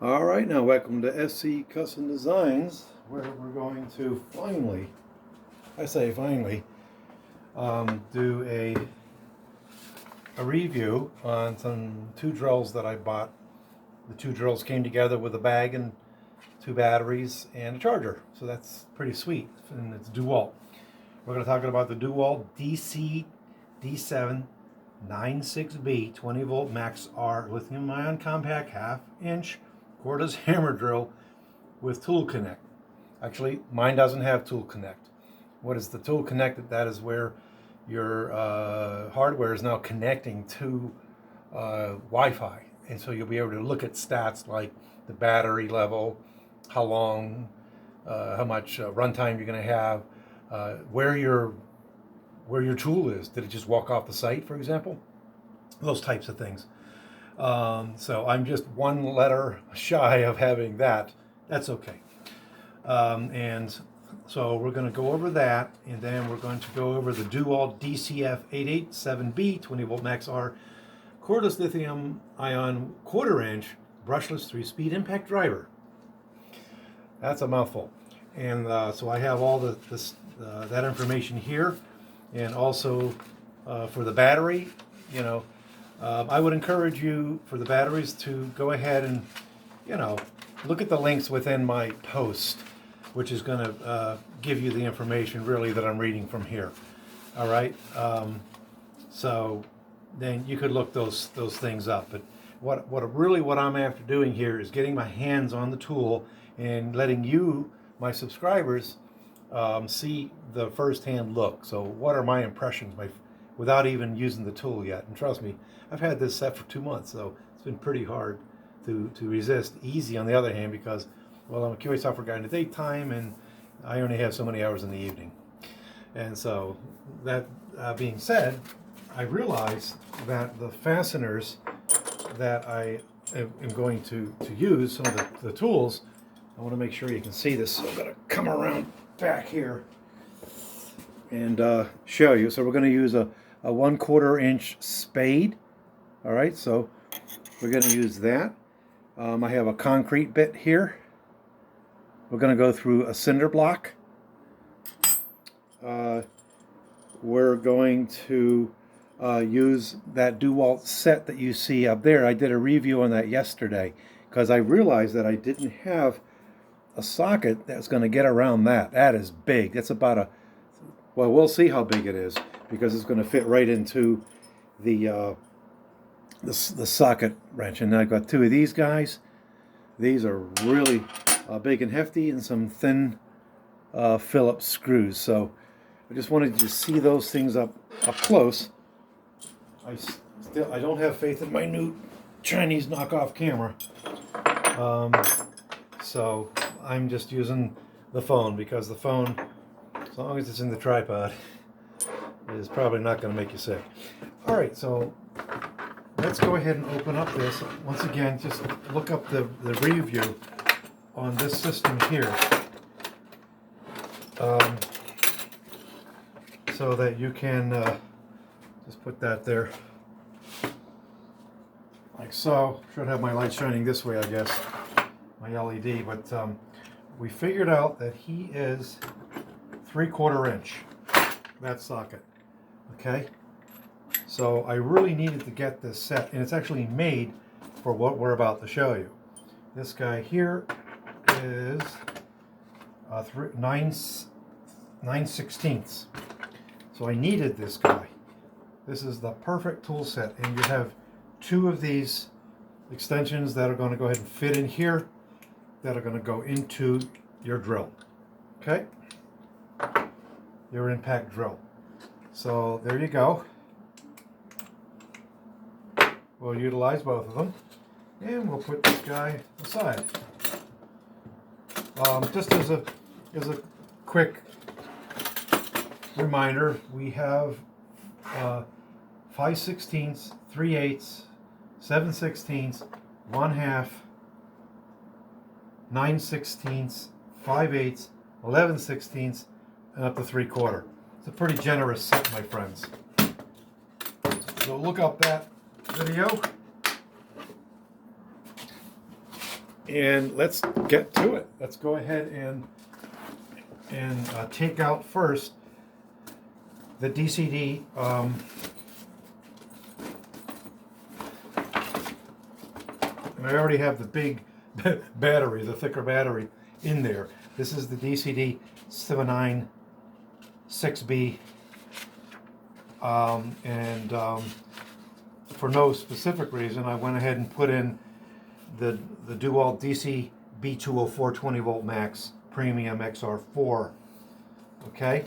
All right, now welcome to SC Custom Designs, where we're going to finally, I say finally, do a review on some two drills that I bought. The two drills came together with a bag and two batteries and a charger, so that's pretty sweet, and it's DeWalt. We're going to talk about the DeWalt DCK287D1M120V 20 volt max R lithium ion compact half-inch cordless hammer drill with tool connect. Actually, mine doesn't have tool connect. What is the tool connect? That is where your hardware is now connecting to Wi-Fi, and so you'll be able to look at stats like the battery level, how long, how much runtime you're going to have, where your tool is. Did it just walk off the site, for example? Those types of things. So I'm just one letter shy of having that. That's okay. And so we're going to go over that, and then we're going to go over the DeWalt DCF287D1M120V 20 volt max R cordless lithium ion 1/4 inch brushless 3-speed impact driver. That's a mouthful. And so I have all that information here, and also for the battery, I would encourage you for the batteries to go ahead and, look at the links within my post, which is going to give you the information really that I'm reading from here. All right. So then you could look those things up. But what I'm after doing here is getting my hands on the tool and letting you, my subscribers, see the first-hand look. So what are my impressions without even using the tool yet? And trust me, I've had this set for 2 months, so it's been pretty hard to resist. Easy on the other hand, because, well, I'm a QA software guy in the daytime, and I only have so many hours in the evening. And so that being said, I realized that the fasteners that I am going to use, some of the tools, I want to make sure you can see this, so I'm going to come around back here and show you. So we're going to use a 1/4 inch spade. All right, so we're going to use that. I have a concrete bit here. We're going to go through a cinder block. We're going to use that DeWalt set that you see up there. I did a review on that yesterday because I realized that I didn't have a socket that's going to get around that. That is big. That's about well, we'll see how big it is, because it's going to fit right into the socket wrench. And I've got two of these guys. These are really big and hefty, and some thin Phillips screws. So I just wanted you to see those things up close. I don't have faith in my new Chinese knockoff camera. So I'm just using the phone, because the phone, as long as it's in the tripod, is probably not going to make you sick. All right, so let's go ahead and open up this. Once again, just look up the review on this system here, so that you can just put that there like so. Should have my light shining this way, I guess, my LED. But we figured out that he is 3/4 inch, that socket. Okay, so I really needed to get this set, and it's actually made for what we're about to show you. This guy here is 9/16. So I needed this guy. This is the perfect tool set, and you have two of these extensions that are going to go ahead and fit in here, that are going to go into your drill. Okay, your impact drill. So there you go. We'll utilize both of them, and we'll put this guy aside. Just as a quick reminder, we have 5/16, 3/8, 7/16, 1/2, 9/16, 5/8, 11/16, and up to 3/4. It's a pretty generous set, my friends. So look up that video, And let's get to it. Let's go ahead and take out first the DCD and I already have the big battery, the thicker battery in there. This is the DCK287D1M120V, for no specific reason, I went ahead and put in the DeWalt DC-B204 20 volt max premium XR4, okay,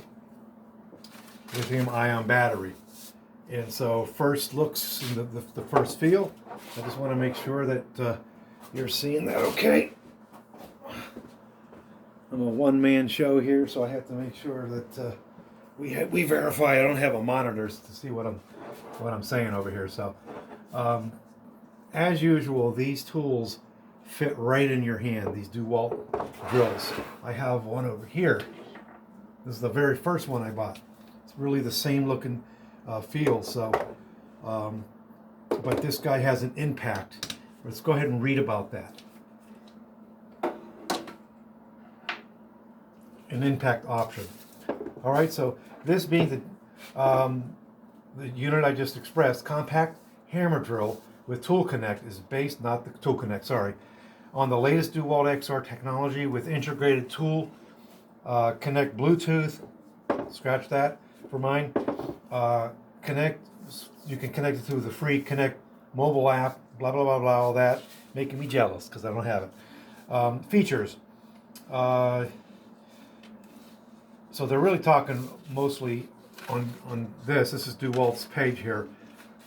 lithium ion battery. And so first looks, the first feel, I just want to make sure that you're seeing that okay. I'm a one-man show here, so I have to make sure that we verify. I don't have a monitor to see what I'm saying over here. So as usual, these tools fit right in your hand, these DeWalt drills. I have one over here. This is the very first one I bought. It's really the same looking feel, so but this guy has an impact. Let's go ahead and read about that. An impact option. All right, so this being the unit I just expressed, compact hammer drill with tool connect is based, not the tool connect, sorry, on the latest DeWalt XR technology with integrated tool connect Bluetooth. Scratch that for mine. Connect. You can connect it to the free Connect mobile app. Blah blah blah blah. All that making me jealous because I don't have it. Features. So they're really talking mostly on this. This is DeWalt's page here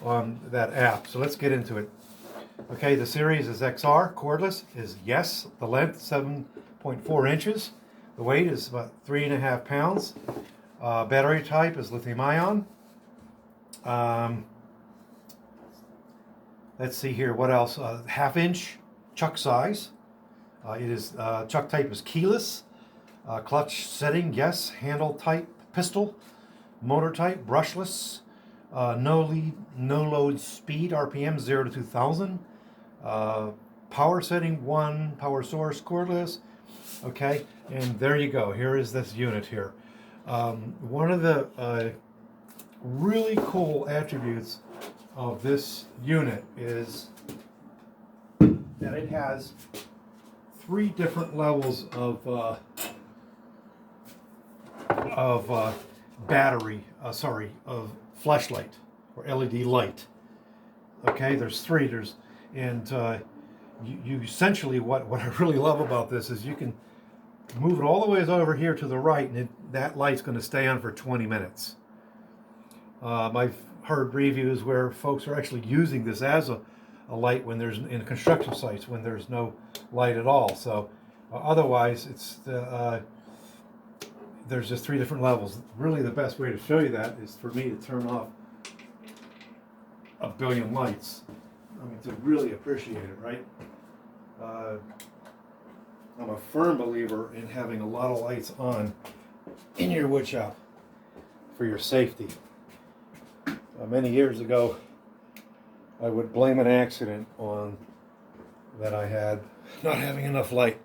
on that app. So let's get into it. Okay, the series is XR. Cordless is yes. The length 7.4 inches. The weight is about 3.5 pounds. Battery type is lithium ion. Let's see here. What else? 1/2 inch chuck size. It is chuck type is keyless. Clutch setting, yes. Handle type, pistol. Motor type, brushless. No lead, no load speed, RPM 0 to 2000. Power setting 1. Power source, cordless. Okay, and there you go. Here is this unit here. One of the really cool attributes of this unit is that it has 3 different levels of battery, of flashlight or LED light. Okay, there's 3. You essentially, what I really love about this is you can move it all the way over here to the right, and that light's going to stay on for 20 minutes. I've heard reviews where folks are actually using this as a light when there's in construction sites when there's no light at all. So otherwise, it's there's just 3 different levels. Really, the best way to show you that is for me to turn off a billion lights. I mean, to really appreciate it, right? I'm a firm believer in having a lot of lights on in your wood shop for your safety. Many years ago, I would blame an accident on that I had not having enough light.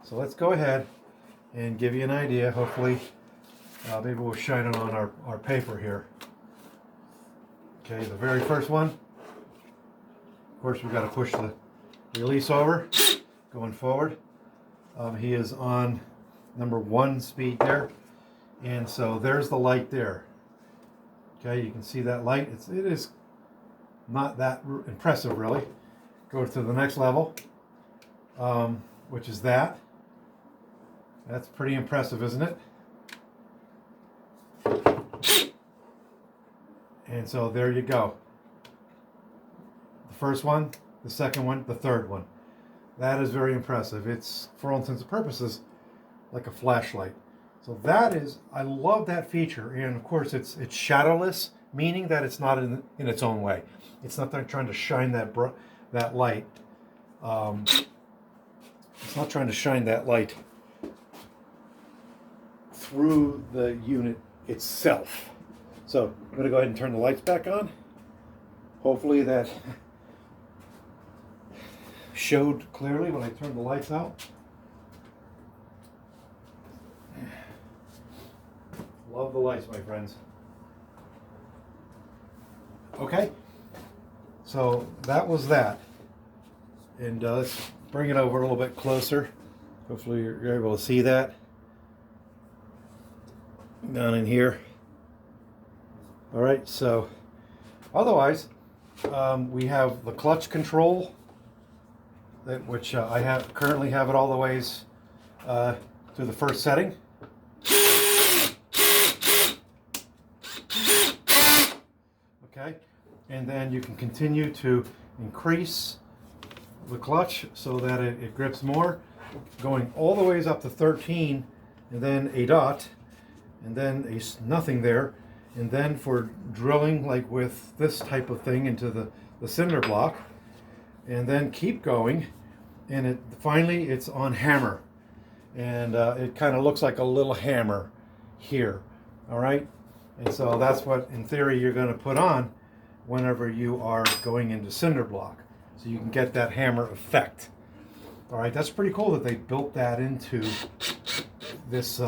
So let's go ahead and give you an idea. Hopefully, maybe we'll shine it on our paper here. Okay, the very first one. Of course, we've got to push the release over, going forward. He is on number 1 speed there, and so there's the light there. Okay, you can see that light. It is not that impressive, really. Go to the next level, which is that. That's pretty impressive, isn't it? And so there you go. The first one, the second one, the third one. That is very impressive. It's, for all intents and purposes, like a flashlight. So that is, I love that feature. And of course, it's shadowless, meaning that it's not in its own way. It's not trying to shine that light. It's not trying to shine that light through the unit itself. So I'm going to go ahead and turn the lights back on. Hopefully that showed clearly when I turned the lights out. Love the lights, my friends. Okay, so that was that. And let's bring it over a little bit closer. Hopefully you're able to see that. Down in here. All right, so otherwise, we have the clutch control, which I currently have it all the ways to the first setting. Okay, and then you can continue to increase the clutch so that it grips more, going all the ways up to 13, and then a dot, and then a nothing there, and then for drilling like with this type of thing into the cinder block, and then keep going, and finally it's on hammer, and it kind of looks like a little hammer here. All right, and so that's what in theory you're going to put on whenever you are going into cinder block, so you can get that hammer effect. All right, that's pretty cool that they built that into this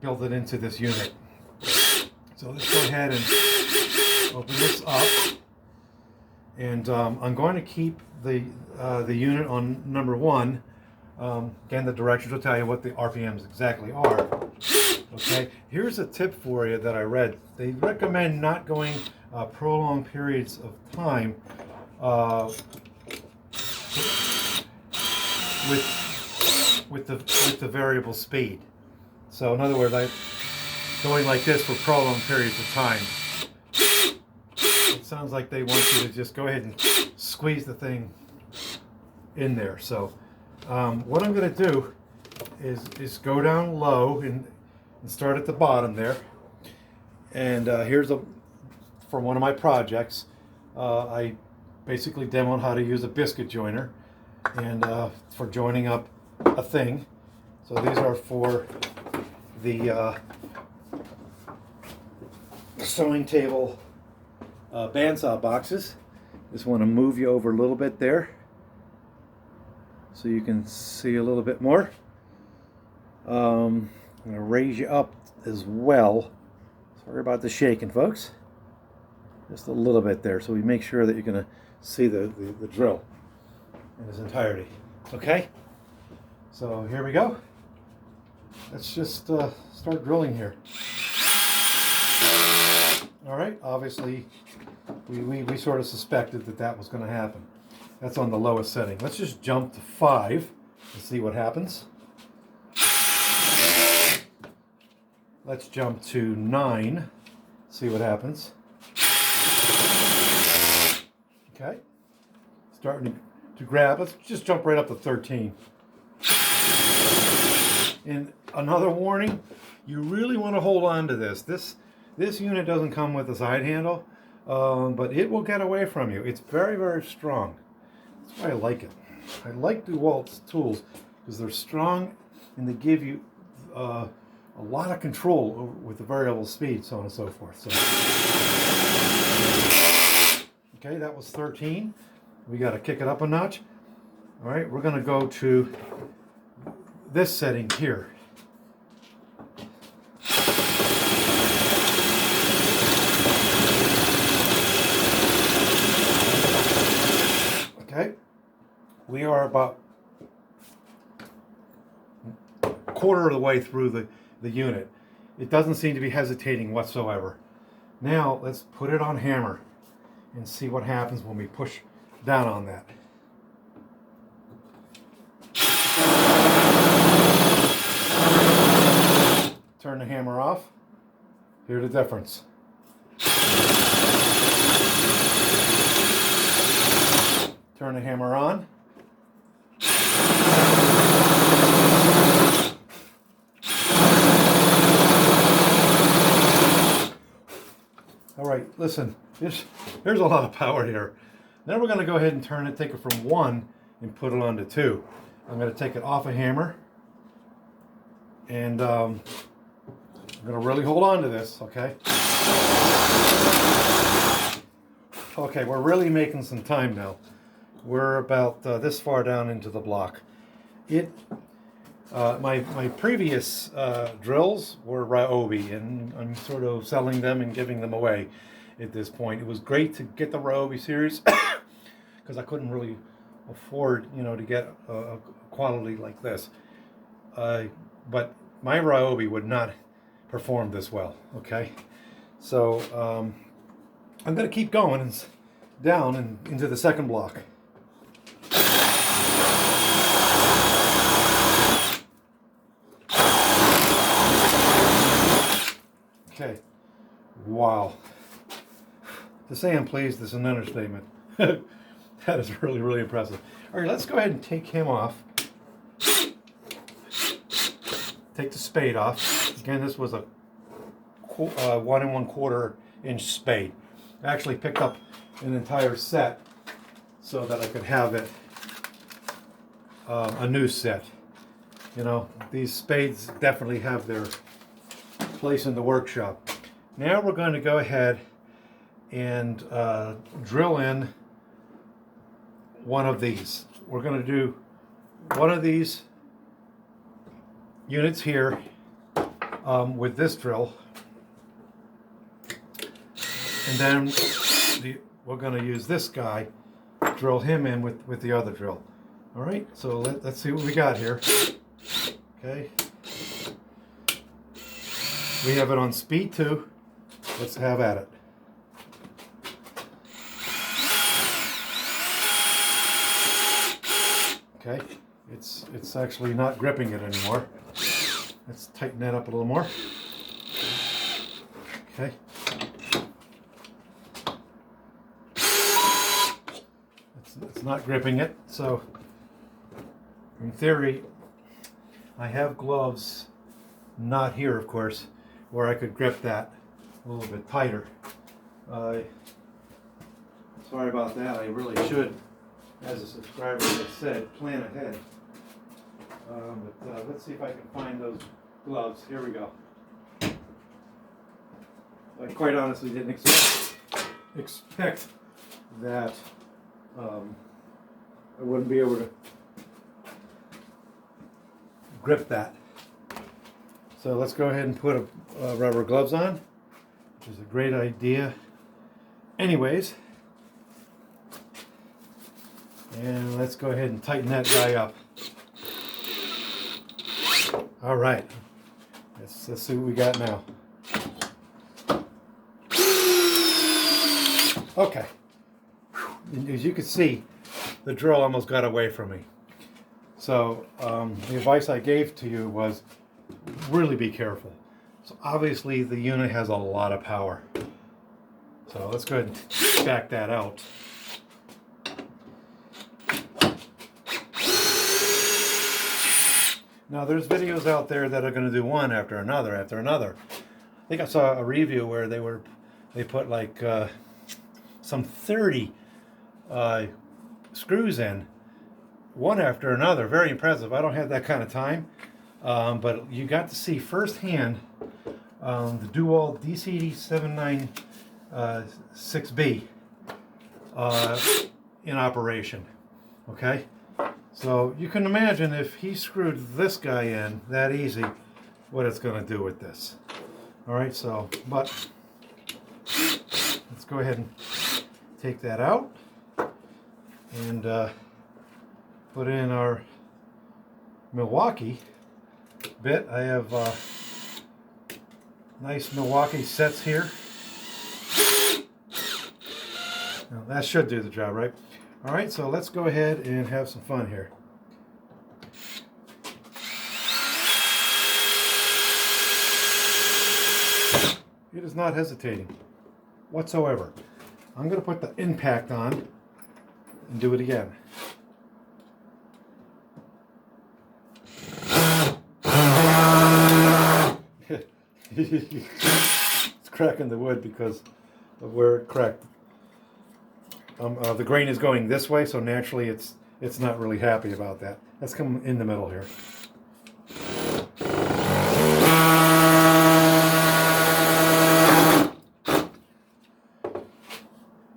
built it into this unit. So let's go ahead and open this up, and I'm going to keep the unit on number 1. Again, the directions will tell you what the RPMs exactly are. Okay, here's a tip for you that I read. They recommend not going prolonged periods of time with the variable speed. So in other words, going like this for prolonged periods of time. It sounds like they want you to just go ahead and squeeze the thing in there. So what I'm going to do is go down low and start at the bottom there. And here's for one of my projects. I basically demoed how to use a biscuit joiner and for joining up a thing. So these are for the sewing table bandsaw boxes. Just want to move you over a little bit there so you can see a little bit more. I'm going to raise you up as well. Sorry about the shaking, folks. Just a little bit there, so we make sure that you're going to see the drill in its entirety. Okay? So here we go. Let's just start drilling here. All right, obviously we sort of suspected that was going to happen. That's on the lowest setting. Let's just jump to 5 and see what happens. Let's jump to 9, see what happens. Okay, starting to grab. Let's just jump right up to 13. And another warning, you really want to hold on to this. This unit doesn't come with a side handle, but it will get away from you. It's very, very strong. That's why I like it. I like DeWalt's tools because they're strong and they give you a lot of control with the variable speed, so on and so forth. So, okay, that was 13. We got to kick it up a notch. All right, we're going to go to this setting here. Okay, we are about a quarter of the way through the unit. It doesn't seem to be hesitating whatsoever. Now let's put it on hammer and see what happens when we push down on that. Turn the hammer off. Hear the difference. Turn the hammer on. All right, listen, there's a lot of power here. Now we're going to go ahead and turn it, take it from 1 and put it onto 2. I'm going to take it off a hammer, and I'm going to really hold on to this, okay? Okay, we're really making some time now. we're about this far down into the block. My previous drills were Ryobi, and I'm sort of selling them and giving them away at this point. It was great to get the Ryobi series because I couldn't really afford, to get a quality like this. But my Ryobi would not perform this well. Okay, so I'm going to keep going down and into the second block. Okay, wow. To say I'm pleased is an understatement. That is really, really impressive. All right, let's go ahead and take him off. Take the spade off. Again, this was a 1 1/4 inch spade. I actually picked up an entire set so that I could have it a new set. These spades definitely have their place in the workshop. Now we're going to go ahead and drill in one of these. We're going to do one of these units here with this drill, and then we're going to use this guy, drill him in with the other drill. All right, so let's see what we got here. Okay, we have it on speed 2. Let's have at it. Okay, it's actually not gripping it anymore. Let's tighten that up a little more. Okay. It's not gripping it, so in theory, I have gloves, not here of course, where I could grip that a little bit tighter. Sorry about that. I really should, as a subscriber has said, plan ahead. But let's see if I can find those gloves. Here we go. I quite honestly didn't expect that I wouldn't be able to grip that. So let's go ahead and put rubber gloves on, which is a great idea anyways. And let's go ahead and tighten that guy up. All right, let's see what we got now. Okay, as you can see, the drill almost got away from me. So the advice I gave to you was really be careful. So obviously the unit has a lot of power. So let's go ahead and back that out. Now there's videos out there that are going to do one after another after another. I think I saw a review where they put like some 30 screws in, one after another. Very impressive. I don't have that kind of time, but you got to see firsthand the dual DCK287D1M120V in operation. Okay. So you can imagine if he screwed this guy in that easy, what it's going to do with this. All right, so, but let's go ahead and take that out and put in our Milwaukee bit. I have nice Milwaukee sets here. Now, that should do the job, right? All right, so let's go ahead and have some fun here. It is not hesitating whatsoever. I'm going to put the impact on and do it again. It's cracking the wood because of where it cracked. The grain is going this way, so naturally it's not really happy about that. Let's come in the middle here.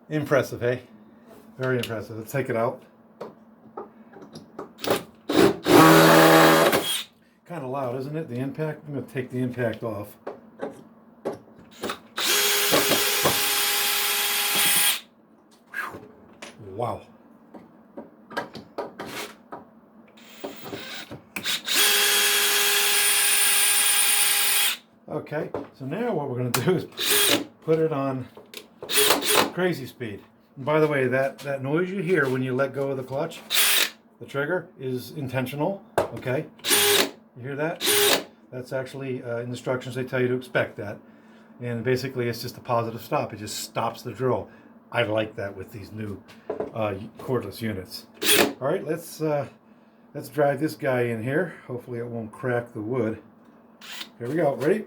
Impressive, hey? Very impressive. Let's take it out. Kind of loud, isn't it? The impact. I'm going to take the impact off. Wow. Okay, so now what we're going to do is put it on crazy speed. And by the way, that noise you hear when you let go of the clutch, the trigger, is intentional. Okay, you hear that? That's actually in instructions they tell you to expect that. And basically it's just a positive stop. It just stops the drill. I like that with these new cordless units. All right, let's drive this guy in here. Hopefully it won't crack the wood. Here we go. Ready?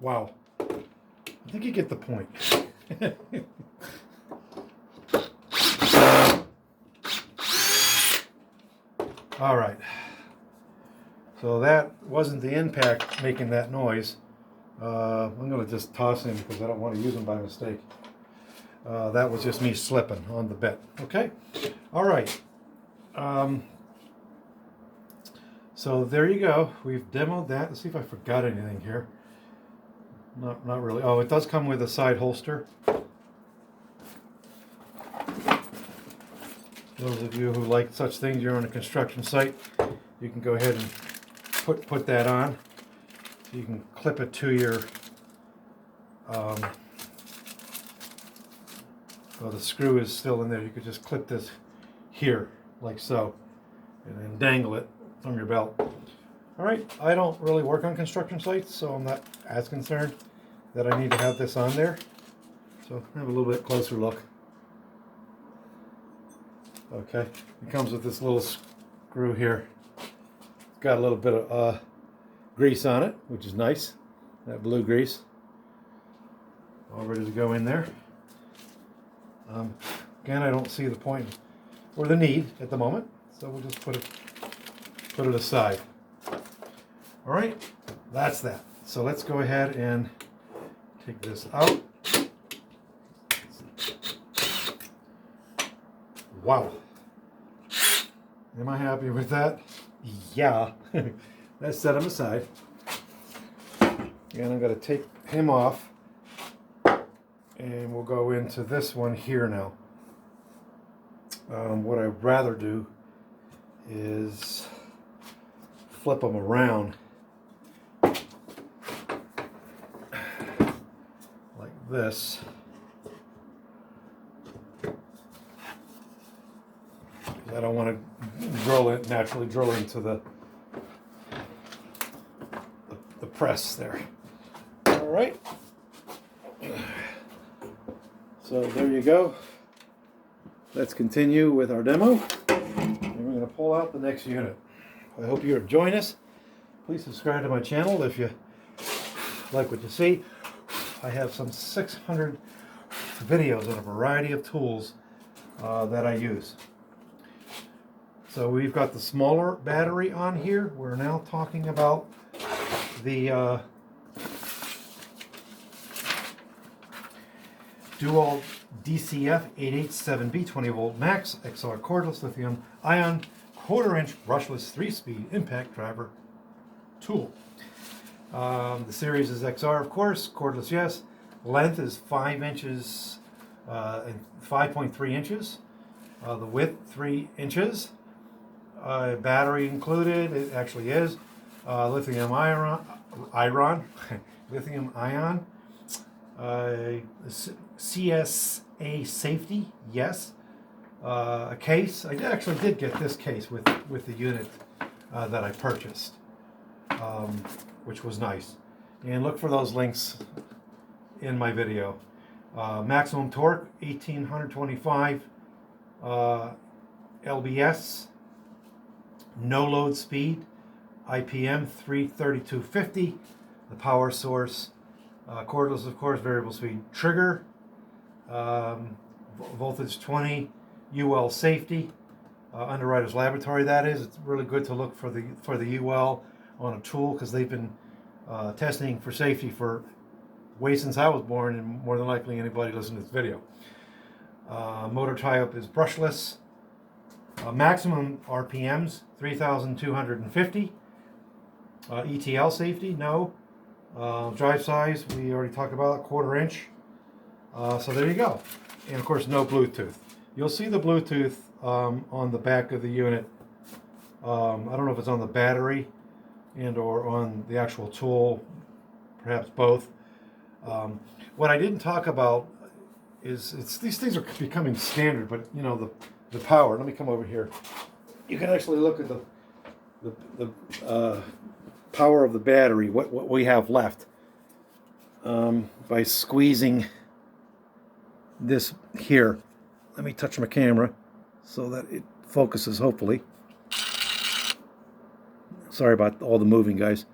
Wow. I think you get the point. All right. So that wasn't the impact making that noise. I'm going to just toss him because I don't want to use him by mistake. That was just me slipping on the bit. Okay? All right. So there you go. We've demoed that. Let's see if I forgot anything here. Not really. Oh, it does come with a side holster. Those of you who like such things, you're on a construction site, you can go ahead and put that on. So you can clip it to your well, the screw is still in there. You could just clip this here like so and then dangle it from your belt. All right, I don't really work on construction sites, so I'm not as concerned that I need to have this on there. So have a little bit closer look. Okay, it comes with this little screw here. It's got a little bit of grease on it, which is nice. That blue grease. All ready to go in there. Again, I don't see the point or the need at the moment, so we'll just put it aside. All right, that's that. So let's go ahead and take this out. Wow. Am I happy with that? Yeah. Let's set him aside. And I'm going to take him off. And we'll go into this one here now. What I'd rather do is flip them around like this. I don't want to naturally drill into the press there. All right. So there you go. Let's continue with our demo. And we're going to pull out the next unit. I hope you're enjoying this. Please subscribe to my channel if you like what you see. I have some 600 videos on a variety of tools that I use. So we've got the smaller battery on here. We're now talking about the dual DCK287D1M120V 20V max XR cordless lithium ion 1/4 inch brushless 3-speed impact driver tool. The series is XR, of course, cordless, yes. Length is 5 inches and 5.3 inches. The width 3 inches. Battery included. It actually is lithium ion, lithium ion. CSA safety, yes. A case. I actually did get this case with the unit that I purchased, which was nice. And look for those links in my video. Maximum torque 1825 lbs. No load speed. IPM 33250. The power source. Cordless, of course, variable speed trigger. Voltage 20. UL safety. Underwriter's Laboratory, that is. It's really good to look for the UL on a tool because they've been testing for safety for way since I was born, and more than likely anybody listening to this video. Motor tie-up is brushless. Maximum RPMs 3,250. ETL safety, no. Drive size, we already talked about, 1/4 inch. So there you go. And of course, no Bluetooth. You'll see the Bluetooth on the back of the unit. I don't know if it's on the battery and or on the actual tool, perhaps both. What I didn't talk about is these things are becoming standard, but you know the power. Let me come over here. You can actually look at the power of the battery, what we have left, by squeezing this here. Let me touch my camera so that it focuses, hopefully. Sorry about all the moving, guys.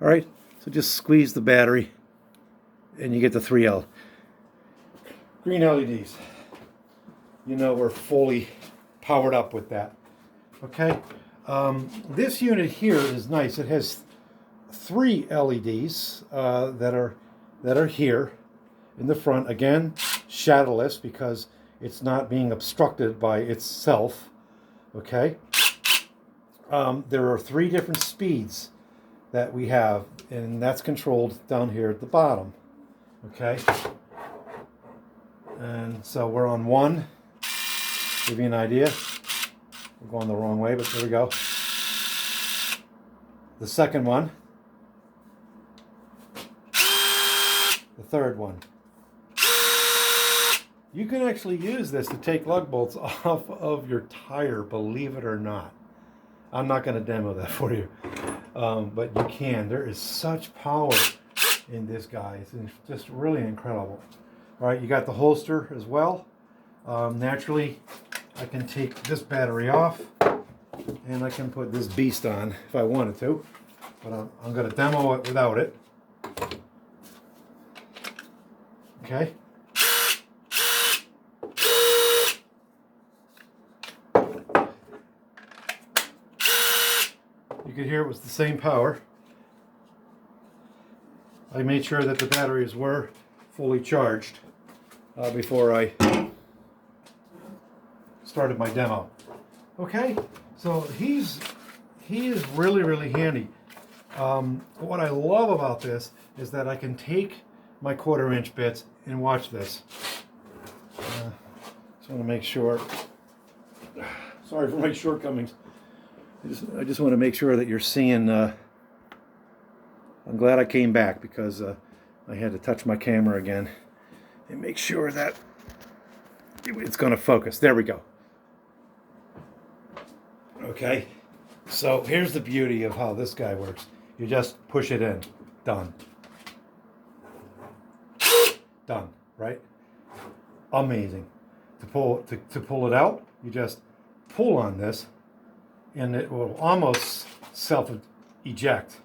All right, so just squeeze the battery and you get the 3L. Green LEDs. You know we're fully powered up with that. Okay, this unit here is nice. It has 3 LEDs that are here in the front. Again, shadowless because it's not being obstructed by itself. Okay. There are 3 different speeds that we have, and that's controlled down here at the bottom. Okay. And so we're on 1. Give you an idea. We're going the wrong way, but there we go. The second one. The third one. You can actually use this to take lug bolts off of your tire, believe it or not. I'm not going to demo that for you, but you can. There is such power in this guy. It's just really incredible. All right, you got the holster as well. Naturally, I can take this battery off and I can put this beast on if I wanted to, but I'm going to demo it without it. Okay. You could hear it was the same power. I made sure that the batteries were fully charged before I started my demo. Okay, so he is really, really handy. What I love about this is that I can take my 1/4 inch bits and watch this. Just want to make sure. Sorry for my shortcomings. I just want to make sure that you're seeing. I'm glad I came back because I had to touch my camera again and make sure that it's going to focus. There we go. Okay, so here's the beauty of how this guy works. You just push it in. Done. Done, right? Amazing. To pull it out, you just pull on this and it will almost self-eject.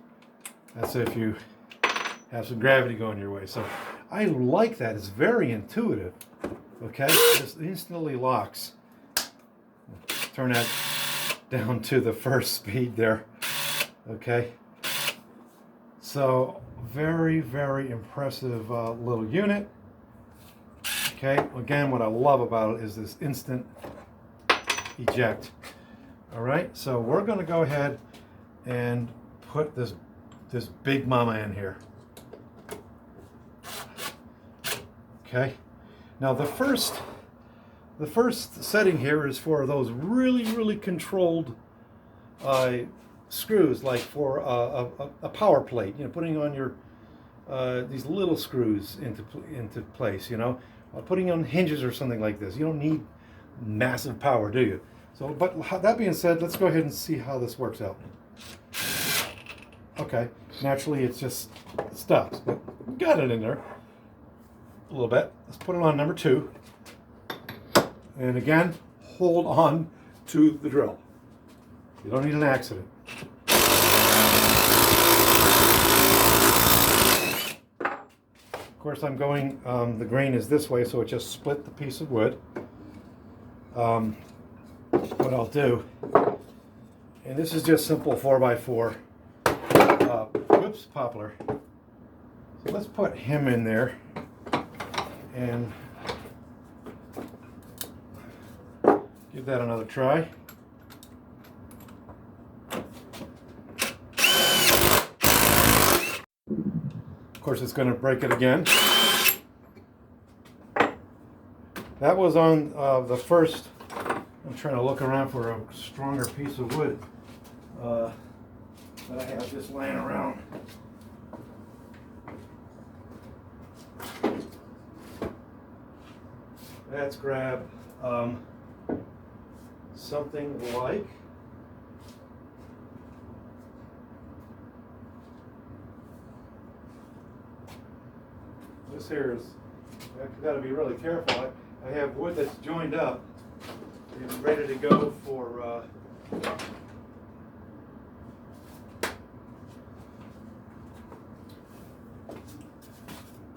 That's if you have some gravity going your way. So I like that. It's very intuitive. Okay, just instantly locks. Turn that down to the first speed there. Okay, so very, very impressive little unit. Okay, again, what I love about it is this instant eject. All right, so we're going to go ahead and put this big mama in here. Okay, now the first setting here is for those really, really controlled screws, like for a power plate. You know, putting on your these little screws into place. You know, putting on hinges or something like this. You don't need massive power, do you? So, but that being said, let's go ahead and see how this works out. Okay, naturally it just stops, but got it in there a little bit. Let's put it on number 2. And again, hold on to the drill. You don't need an accident. Of course, I'm going, the grain is this way, so it just split the piece of wood. What I'll do, and this is just simple 4x4, whoops, poplar. So let's put him in there and Give that another try. Of course, it's going to break it again. That was on the first. I'm trying to look around for a stronger piece of wood that I have just laying around. Let's grab something like this here is, I've got to be really careful. I have wood that's joined up and ready to go for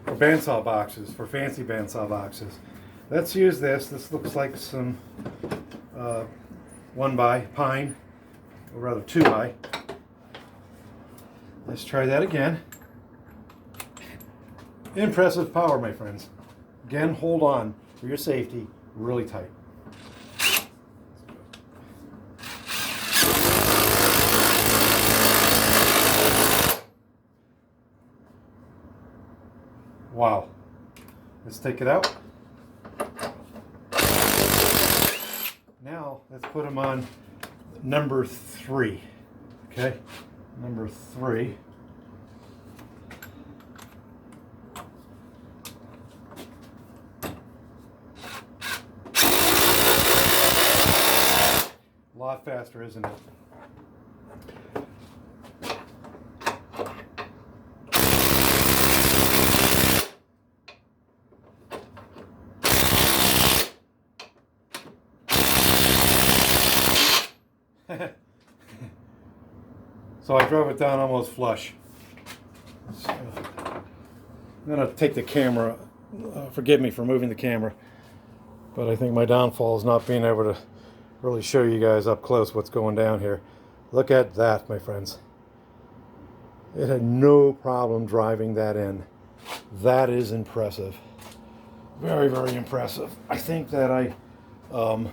bandsaw boxes, for fancy bandsaw boxes. Let's use this. This looks like some 1x pine, or rather 2x. Let's try that again. Impressive power, my friends. Again, hold on for your safety really tight. Wow. Let's take it out. Now, let's put them on number 3. Okay? Number 3. A lot faster, isn't it? So I drove it down almost flush. So I'm going to take the camera. Forgive me for moving the camera, but I think my downfall is not being able to really show you guys up close what's going down here. Look at that, my friends. It had no problem driving that in. That is impressive. Very, very impressive. I think that I am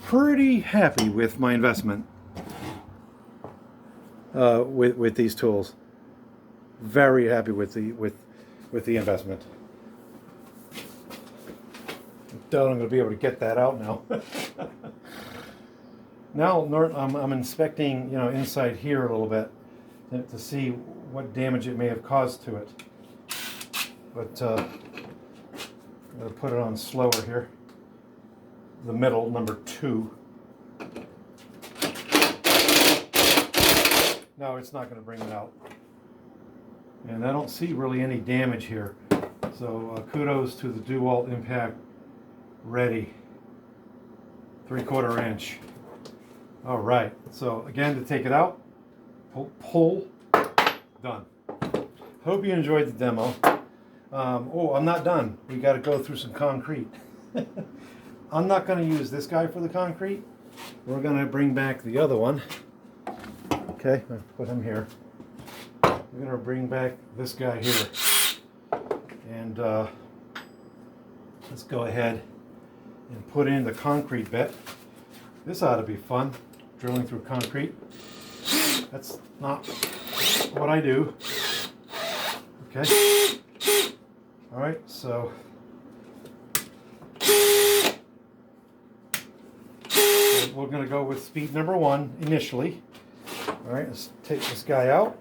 pretty happy with my investment with these tools. Very happy with the investment. I'm going to be able to get that out now. Now I'm inspecting, inside here a little bit to see what damage it may have caused to it. But I'm going to put it on slower here. The middle, number 2. No, it's not going to bring it out. And I don't see really any damage here. So kudos to the DeWalt Impact Ready 3/4 inch. All right, so again, to take it out, pull, done. Hope you enjoyed the demo. Oh, I'm not done. We got to go through some concrete. I'm not going to use this guy for the concrete. We're going to bring back the other one. Okay, I'll put him here. We're going to bring back this guy here. And let's go ahead and put in the concrete bit. This ought to be fun, drilling through concrete. That's not what I do. Okay. All right, so we're going to go with speed number 1 initially. All right, let's take this guy out.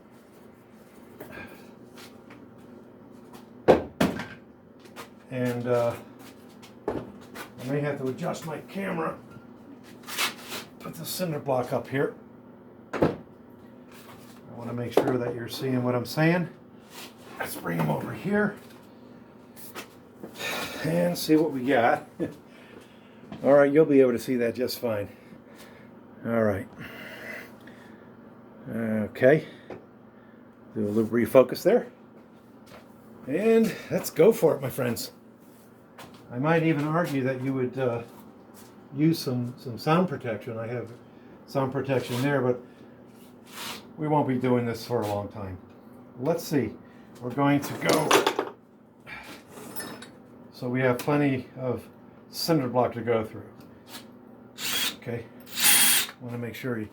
And I may have to adjust my camera. Put the cinder block up here. I want to make sure that you're seeing what I'm saying. Let's bring him over here and see what we got. All right, you'll be able to see that just fine. All right. Okay. Do a little refocus there. And let's go for it, my friends. I might even argue that you would use some sound protection. I have sound protection there, but we won't be doing this for a long time. Let's see. We're going to go. So we have plenty of cinder block to go through. Okay, I want to make sure you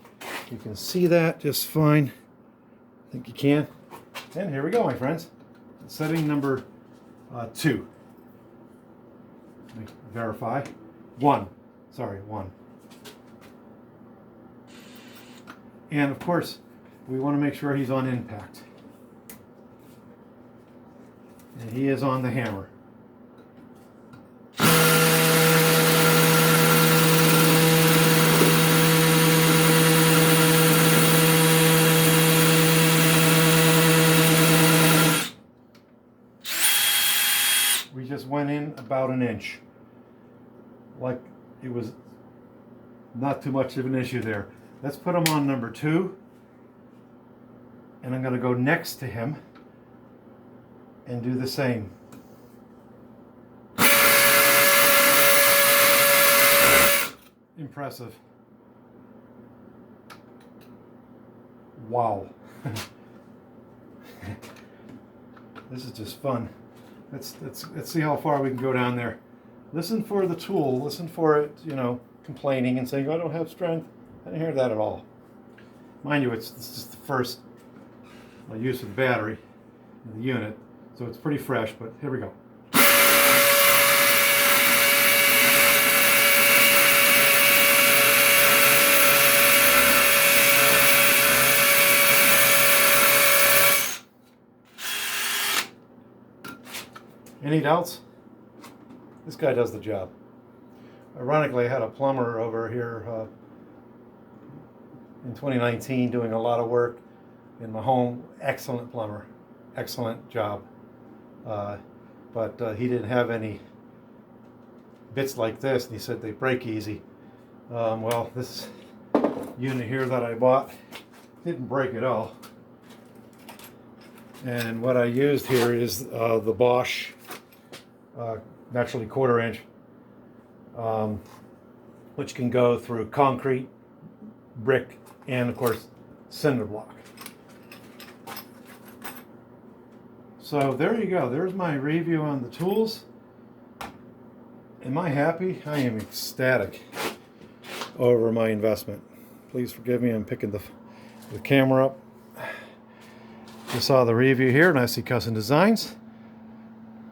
can see that just fine. I think you can. And here we go, my friends. Setting number 2. Let me verify. 1. Sorry, 1. And of course, we want to make sure he's on impact. And he is on the hammer. We just went in about an inch. Like it was not too much of an issue there. Let's put him on number 2. And I'm going to go next to him and do the same. Impressive. Wow. This is just fun. Let's see how far we can go down there. Listen for the tool. Listen for it, you know, complaining and saying, I don't have strength. I didn't hear that at all. Mind you, this is the first use of the battery in the unit, so it's pretty fresh, but here we go. Any doubts? This guy does the job. Ironically, I had a plumber over here in 2019 doing a lot of work in my home. Excellent plumber, excellent job. But he didn't have any bits like this, and he said they break easy. Well, this unit here that I bought didn't break at all. And what I used here is the Bosch, naturally 1/4 inch, which can go through concrete, brick, and of course cinder block. So there you go. There's my review on the tools. Am I happy? I am ecstatic over my investment. Please forgive me. I'm picking the camera up. You saw the review here, Nicely Custom Designs.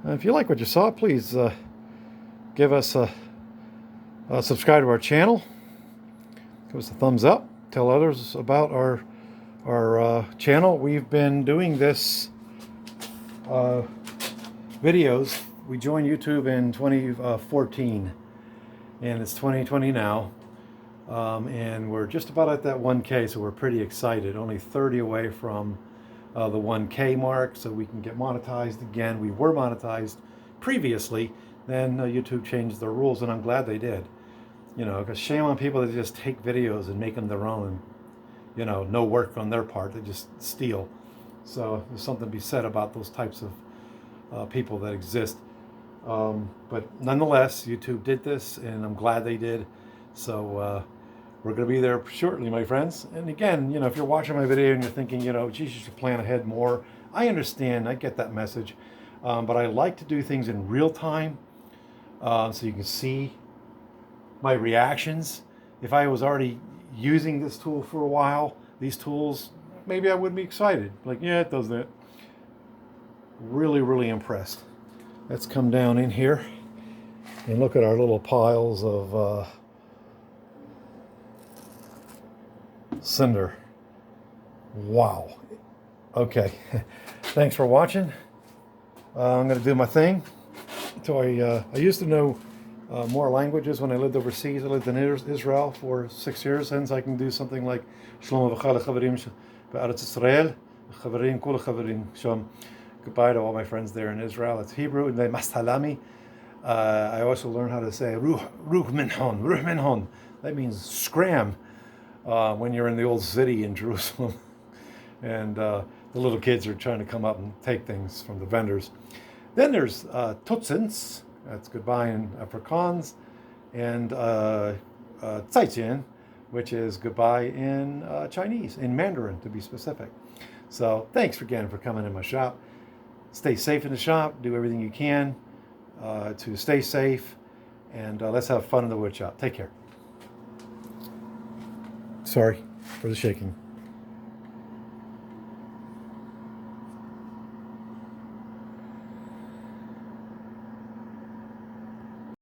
If you like what you saw, please give us a subscribe to our channel. Give us a thumbs up. Tell others about our channel. We've been doing this videos. We joined YouTube in 2014, and it's 2020 now, and we're just about at that 1K, so we're pretty excited. Only 30 away from the 1K mark, so we can get monetized again. We were monetized previously, then YouTube changed their rules, and I'm glad they did. You know, because shame on people that just take videos and make them their own. You know, no work on their part, they just steal. So there's something to be said about those types of people that exist. But nonetheless, YouTube did this, and I'm glad they did. So we're going to be there shortly, my friends. And again, you know, if you're watching my video and you're thinking, you know, geez, you should plan ahead more, I understand, I get that message. But I like to do things in real time, so you can see my reactions. If I was already using this tool for a while, these tools, maybe I wouldn't be excited. Like, yeah, it does that. Really, really impressed. Let's come down in here and look at our little piles of cinder. Wow. Okay. Thanks for watching. I'm going to do my thing. So I used to know more languages when I lived overseas. I lived in Israel for 6 years, hence I can do something like Shalom v'chal chaverim be'aretz Yisrael, chaverim kol chaverim sham. Goodbye to all my friends there in Israel. It's Hebrew, and then mastalami. I also learned how to say ruh minhon. That means scram when you're in the old city in Jerusalem, and the little kids are trying to come up and take things from the vendors. Then there's tutsins. That's goodbye in Afrikaans, and zaijian, which is goodbye in Chinese, in Mandarin to be specific. So thanks again for coming in my shop. Stay safe in the shop. Do everything you can to stay safe, and let's have fun in the wood shop. Take care. Sorry for the shaking.